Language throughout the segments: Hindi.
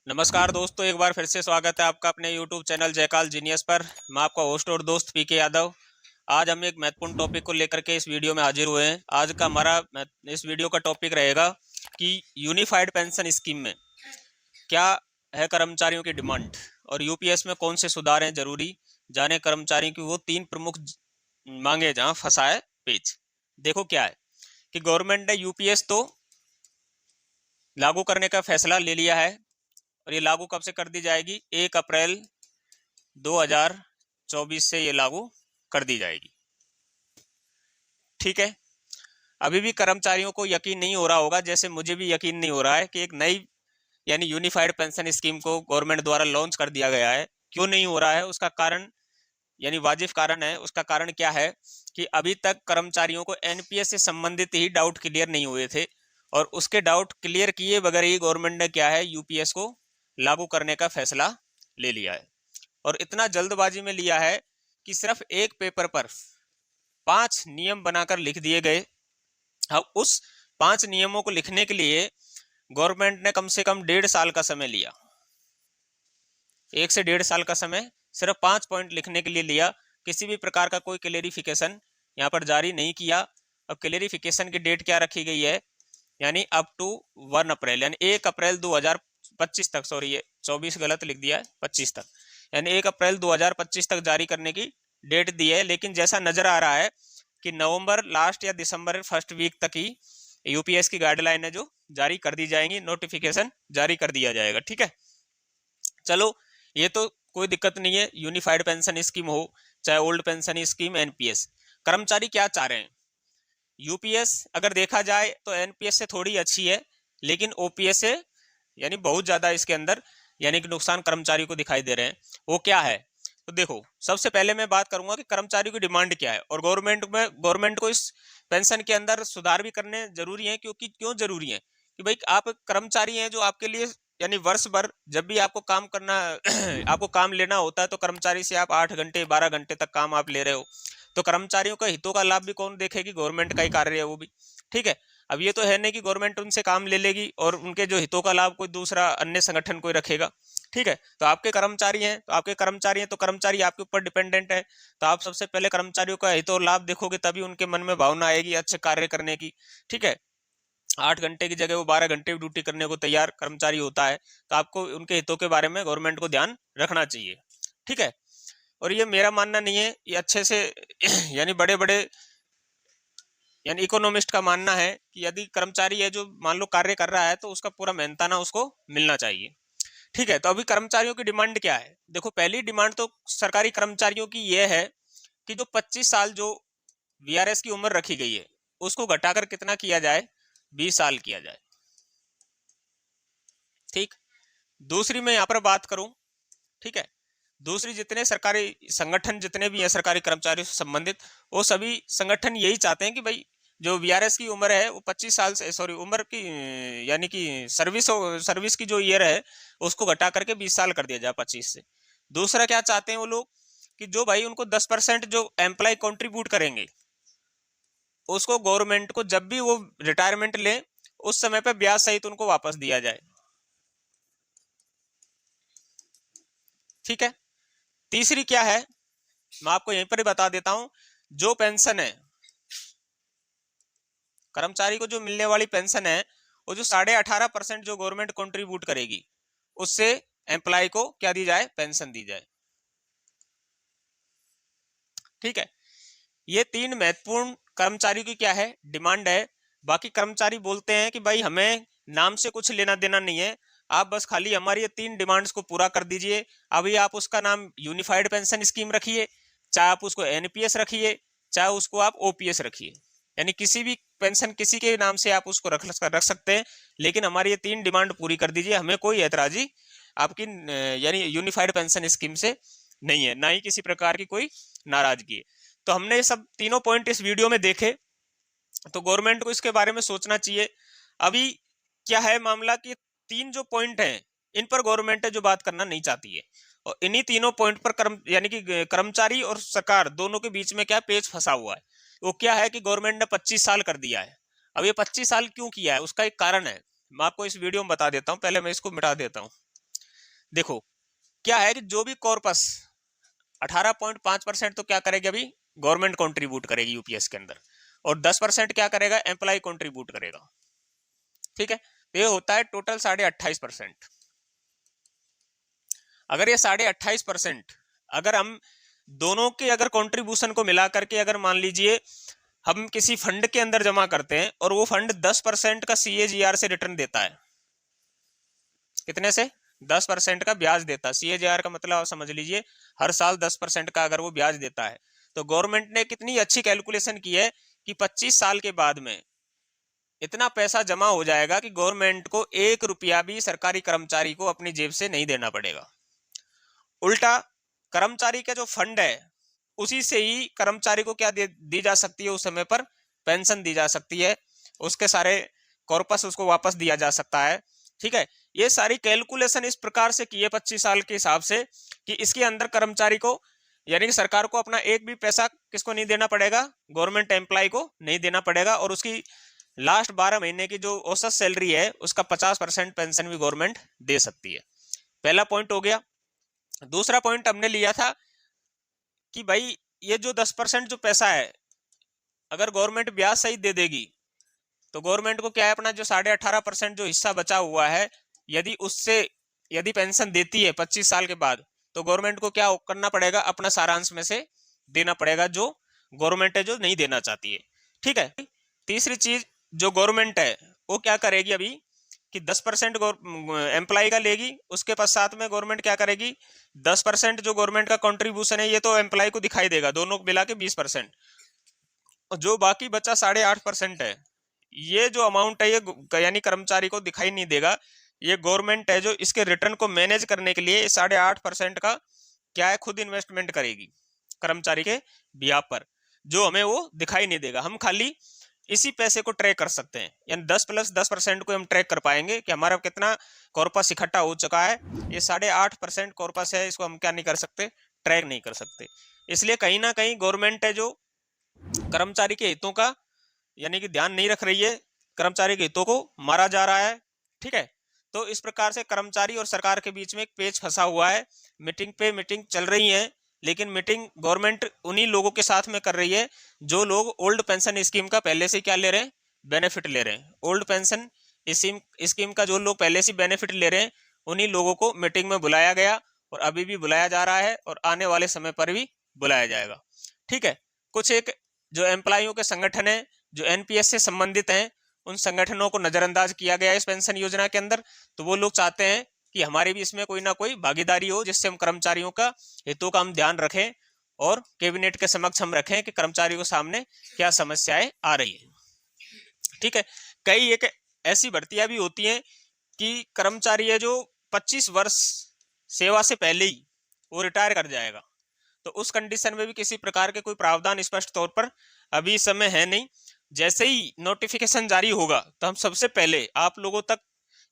नमस्कार दोस्तों, एक बार फिर से स्वागत है आपका अपने YouTube चैनल जयकाल जीनियस पर। मैं आपका होस्ट और दोस्त पीके यादव। आज हम एक महत्वपूर्ण टॉपिक को लेकर के इस वीडियो में हाजिर हुए हैं। आज का हमारा इस वीडियो का टॉपिक रहेगा कि यूनिफाइड पेंशन स्कीम में क्या है कर्मचारियों की डिमांड और यूपीएस में कौन से सुधार हैं जरूरी, जाने कर्मचारियों की वो तीन प्रमुख मांगे जहां फंसा है पेच। देखो क्या है कि गवर्नमेंट ने यूपीएस तो लागू करने का फैसला ले लिया है और ये लागू कब से कर दी जाएगी? 1 अप्रैल 2024 से ये लागू कर दी जाएगी। ठीक है, अभी भी कर्मचारियों को यकीन नहीं हो रहा होगा, जैसे मुझे भी यकीन नहीं हो रहा है कि एक नई यानी यूनिफाइड पेंशन स्कीम को गवर्नमेंट द्वारा लॉन्च कर दिया गया है। क्यों नहीं हो रहा है उसका कारण यानी वाजिब कारण है। उसका कारण क्या है कि अभी तक कर्मचारियों को एनपीएस से संबंधित ही डाउट क्लियर नहीं हुए थे और उसके डाउट क्लियर किए बगैर ही गवर्नमेंट ने क्या है यूपीएस को लागू करने का फैसला ले लिया है। और इतना जल्दबाजी में लिया है कि सिर्फ एक पेपर पर 5 नियम बनाकर लिख दिए गए। अब उस 5 नियमों को लिखने के लिए गवर्नमेंट ने कम से कम 1.5 साल का समय लिया। 1 से 1.5 साल का समय सिर्फ 5 पॉइंट लिखने के लिए लिया। किसी भी प्रकार का कोई क्लेरिफिकेशन यहाँ पर जारी नहीं किया। अब क्लेरिफिकेशन की डेट क्या रखी गई है, यानी अप टू 1 अप्रैल यानी 1 अप्रैल 2025 तक, सॉरी ये 24 गलत लिख दिया है, 25 तक, यानी 1 अप्रैल 2025 तक जारी करने की डेट दी है। लेकिन जैसा नजर आ रहा है कि नवंबर लास्ट या दिसंबर फर्स्ट वीक तक ही यूपीएस की गाइडलाइन है जो जारी कर दी जाएंगी, नोटिफिकेशन जारी कर दिया जाएगा। ठीक है, चलो ये तो कोई दिक्कत नहीं है। यूनिफाइड पेंशन स्कीम हो चाहे ओल्ड पेंशन स्कीम, एनपीएस, कर्मचारी क्या चाह रहे हैं? यूपीएस अगर देखा जाए तो एनपीएस से थोड़ी अच्छी है, लेकिन ओपीएस से यानी बहुत ज्यादा इसके अंदर यानी कि नुकसान कर्मचारी को दिखाई दे रहे हैं। वो क्या है? तो देखो, सबसे पहले मैं बात करूंगा कि कर्मचारी की डिमांड क्या है और गवर्नमेंट को इस पेंशन के अंदर सुधार भी करने जरूरी है। क्योंकि क्यों जरूरी है कि भाई आप कर्मचारी हैं जो आपके लिए यानी वर्ष भर जब भी आपको काम करना आपको काम लेना होता है तो कर्मचारी से आप 8 घंटे 12 घंटे तक काम आप ले रहे हो, तो कर्मचारियों का हितों का लाभ भी कौन देखेगी? गवर्नमेंट का ही कार्य है वो भी। ठीक है, अब ये तो है नहीं कि गवर्नमेंट उनसे काम ले लेगी और उनके जो हितों का लाभ कोई दूसरा अन्य संगठन कोई रखेगा। ठीक है, तो आपके कर्मचारी हैं तो कर्मचारी आपके ऊपर डिपेंडेंट है। तो आप सबसे पहले कर्मचारियों का हित और लाभ देखोगे, तभी उनके मन में भावना आएगी अच्छे कार्य करने की। ठीक है, 8 घंटे की जगह वो 12 घंटे की ड्यूटी करने को तैयार कर्मचारी होता है, तो आपको उनके हितों के बारे में गवर्नमेंट को ध्यान रखना चाहिए। ठीक है, और ये मेरा मानना नहीं है, ये अच्छे से यानी बड़े बड़े यानी इकोनॉमिस्ट का मानना है कि यदि कर्मचारी है जो मान लो कार्य कर रहा है तो उसका पूरा मेहनताना उसको मिलना चाहिए। ठीक है, तो अभी कर्मचारियों की डिमांड क्या है? देखो, पहली डिमांड तो सरकारी कर्मचारियों की यह है कि जो 25 साल जो वीआरएस की उम्र रखी गई है उसको घटाकर कितना किया जाए? 20 साल किया जाए। ठीक, दूसरी मैं यहाँ पर बात करूं, ठीक है, दूसरी जितने सरकारी संगठन जितने भी हैं सरकारी कर्मचारियों से संबंधित, वो सभी संगठन यही चाहते हैं कि भाई जो वीआरएस की उम्र है वो 25 साल से, सॉरी उम्र की यानी कि सर्विस की जो ईयर है उसको घटा करके 20 साल कर दिया जाए 25 से। दूसरा क्या चाहते हैं वो लोग कि जो भाई उनको 10% जो एम्प्लॉय कंट्रीब्यूट करेंगे उसको गवर्नमेंट को जब भी वो रिटायरमेंट ले उस समय पर ब्याज सहित उनको वापस दिया जाए। ठीक है, तीसरी क्या है मैं आपको यहीं पर ही बता देता हूं। जो पेंशन है कर्मचारी को जो मिलने वाली पेंशन है वो जो 18.5% जो गवर्नमेंट कंट्रीब्यूट करेगी उससे एम्प्लॉय को क्या दी जाए? पेंशन दी जाए। ठीक है, ये तीन महत्वपूर्ण कर्मचारी की क्या है? डिमांड है। बाकी कर्मचारी बोलते हैं कि भाई हमें नाम से कुछ लेना देना नहीं है, आप बस खाली हमारी ये तीन डिमांड्स को पूरा कर दीजिए। अभी आप उसका नाम यूनिफाइड पेंशन स्कीम रखिए, चाहे आप उसको एनपीएस रखिए, चाहे उसको आप ओपीएस रखिए, यानी किसी भी पेंशन किसी के नाम से आप उसको रख सकते हैं, लेकिन हमारी ये तीन डिमांड पूरी कर दीजिए। हमें कोई ऐतराजी आपकी यानी यूनिफाइड पेंशन स्कीम से नहीं है, ना ही किसी प्रकार की कोई नाराजगी है। तो हमने सब तीनों पॉइंट इस वीडियो में देखे, तो गवर्नमेंट को इसके बारे में सोचना चाहिए। अभी क्या है मामला कि तीन जो पॉइंट हैं इन पर गवर्नमेंट जो बात करना नहीं चाहती है, और इन्हीं तीनों पॉइंट पर यानी कि कर्मचारी और सरकार दोनों के बीच में क्या पेच फंसा हुआ है। वो क्या है कि गवर्नमेंट ने 25 साल कर दिया है। अब ये 25 साल क्यों किया है उसका एक कारण है, मैं आपको इस वीडियो में बता देता हूँ। पहले मैं इसको मिटा देता हूँ। देखो क्या है कि जो भी कॉर्पस 18.5% तो क्या करेगी अभी गवर्नमेंट कंट्रीब्यूट करेगी यूपीएस के अंदर, और 10% क्या करेगा एम्प्लॉय कंट्रीब्यूट करेगा। ठीक है, तो ये होता है टोटल 28.5%। अगर ये 28.5% अगर हम दोनों के अगर कंट्रीब्यूशन को मिला करके अगर मान लीजिए हम किसी फंड के अंदर जमा करते हैं और वो फंड 10% का सीएजीआर से रिटर्न देता है, कितने से 10% का ब्याज देता है। सीएजीआर का मतलब आप समझ लीजिए हर साल 10% का अगर वो ब्याज देता है, तो गवर्नमेंट ने कितनी अच्छी कैलकुलेशन की है कि 25 साल के बाद में इतना पैसा जमा हो जाएगा कि गवर्नमेंट को 1 रुपया भी सरकारी कर्मचारी को अपनी जेब से नहीं देना पड़ेगा। उल्टा कर्मचारी का जो फंड है उसी से ही कर्मचारी को क्या दी जा सकती है, उस समय पर पेंशन दी जा सकती है, उसके सारे कॉर्पस उसको वापस दिया जा सकता है। ठीक है, ये सारी कैलकुलेशन इस प्रकार से की है 25 साल के हिसाब से कि इसके अंदर कर्मचारी को यानी कि सरकार को अपना एक भी पैसा किसको नहीं देना पड़ेगा, गवर्नमेंट एम्प्लॉय को नहीं देना पड़ेगा, और उसकी लास्ट 12 महीने की जो औसत सैलरी है उसका 50% पेंशन भी गवर्नमेंट दे सकती है। पहला पॉइंट हो गया। दूसरा पॉइंट हमने लिया था कि भाई ये जो 10% जो पैसा है अगर गवर्नमेंट ब्याज सहित दे देगी तो गवर्नमेंट को क्या है अपना जो 18.5% जो हिस्सा बचा हुआ है यदि उससे यदि पेंशन देती है 25 साल के बाद तो गवर्नमेंट को क्या करना पड़ेगा, अपना सारांश में से देना पड़ेगा जो गवर्नमेंट है जो नहीं देना चाहती है। ठीक है, तीसरी चीज जो गवर्नमेंट है वो क्या करेगी अभी कि 10% एम्प्लॉय का लेगी, उसके पश्चात में गवर्नमेंट क्या करेगी 10% जो गवर्नमेंट का कंट्रीब्यूशन है ये तो एम्प्लॉय को दिखाई देगा, दोनों को मिला के 20%, और जो बाकी बचा 8.5% है ये जो अमाउंट है ये यानी कर्मचारी को दिखाई नहीं देगा। ये गवर्नमेंट है जो इसके रिटर्न को मैनेज करने के लिए 8.5% का क्या है खुद इन्वेस्टमेंट करेगी कर्मचारी के बिहाफ पर, जो हमें वो दिखाई नहीं देगा। हम खाली इसी पैसे को ट्रैक कर सकते हैं, यानी 10+10% को हम ट्रैक कर पाएंगे कि हमारा कितना कॉर्पस इकट्ठा हो चुका है। ये 8.5% कॉर्पस है, इसको हम क्या नहीं कर सकते, ट्रैक नहीं कर सकते। इसलिए कहीं ना कहीं गवर्नमेंट है जो कर्मचारी के हितों का यानी कि ध्यान नहीं रख रही है, कर्मचारी के हितों को मारा जा रहा है। ठीक है, तो इस प्रकार से कर्मचारी और सरकार के बीच में एक पेच फंसा हुआ है। मीटिंग पे मीटिंग चल रही है, लेकिन मीटिंग गवर्नमेंट उन्हीं लोगों के साथ में कर रही है जो लोग ओल्ड पेंशन स्कीम का पहले से क्या ले रहे हैं, बेनिफिट ले रहे हैं। ओल्ड पेंशन स्कीम का जो लोग पहले से बेनिफिट ले रहे हैं उन्हीं लोगों को मीटिंग में बुलाया गया, और अभी भी बुलाया जा रहा है और आने वाले समय पर भी बुलाया जाएगा। ठीक है, कुछ एक जो एम्प्लॉयों के संगठन है जो एनपीएस से संबंधित हैं उन संगठनों को नजरअंदाज किया गया इस पेंशन योजना के अंदर, तो वो लोग चाहते हैं कि हमारी भी इसमें कोई ना कोई भागीदारी हो जिससे हम कर्मचारियों का हितों का हम ध्यान रखें और कैबिनेट के समक्ष हम रखें कि कर्मचारियों के सामने क्या समस्याएं आ रही है। ठीक है, कई एक ऐसी भर्तियां भी होती हैं कि कर्मचारी है जो 25 वर्ष सेवा से पहले ही वो रिटायर कर जाएगा, तो उस कंडीशन में भी किसी प्रकार के कोई प्रावधान स्पष्ट तौर पर अभी इस समय है नहीं। जैसे ही नोटिफिकेशन जारी होगा तो हम सबसे पहले आप लोगों तक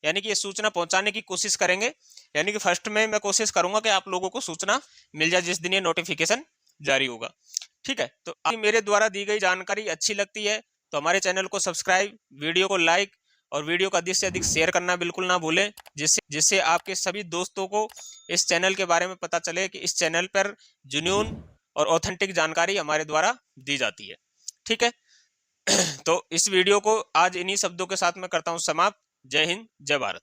यानी कि ये सूचना पहुंचाने की कोशिश करेंगे, यानी कि फर्स्ट में मैं कोशिश करूंगा कि आप लोगों को सूचना मिल जाए जिस दिन ये नोटिफिकेशन जारी होगा। ठीक है, तो मेरे द्वारा दी गई जानकारी अच्छी लगती है तो हमारे चैनल को सब्सक्राइब, वीडियो को लाइक और वीडियो को अधिक से अधिक शेयर करना बिल्कुल ना भूलें, जिससे आपके सभी दोस्तों को इस चैनल के बारे में पता चले कि इस चैनल पर जुनून और ऑथेंटिक जानकारी हमारे द्वारा दी जाती है। ठीक है, तो इस वीडियो को आज इन्हीं शब्दों के साथ मैं करता हूं समाप्त। जय हिंद, जय भारत।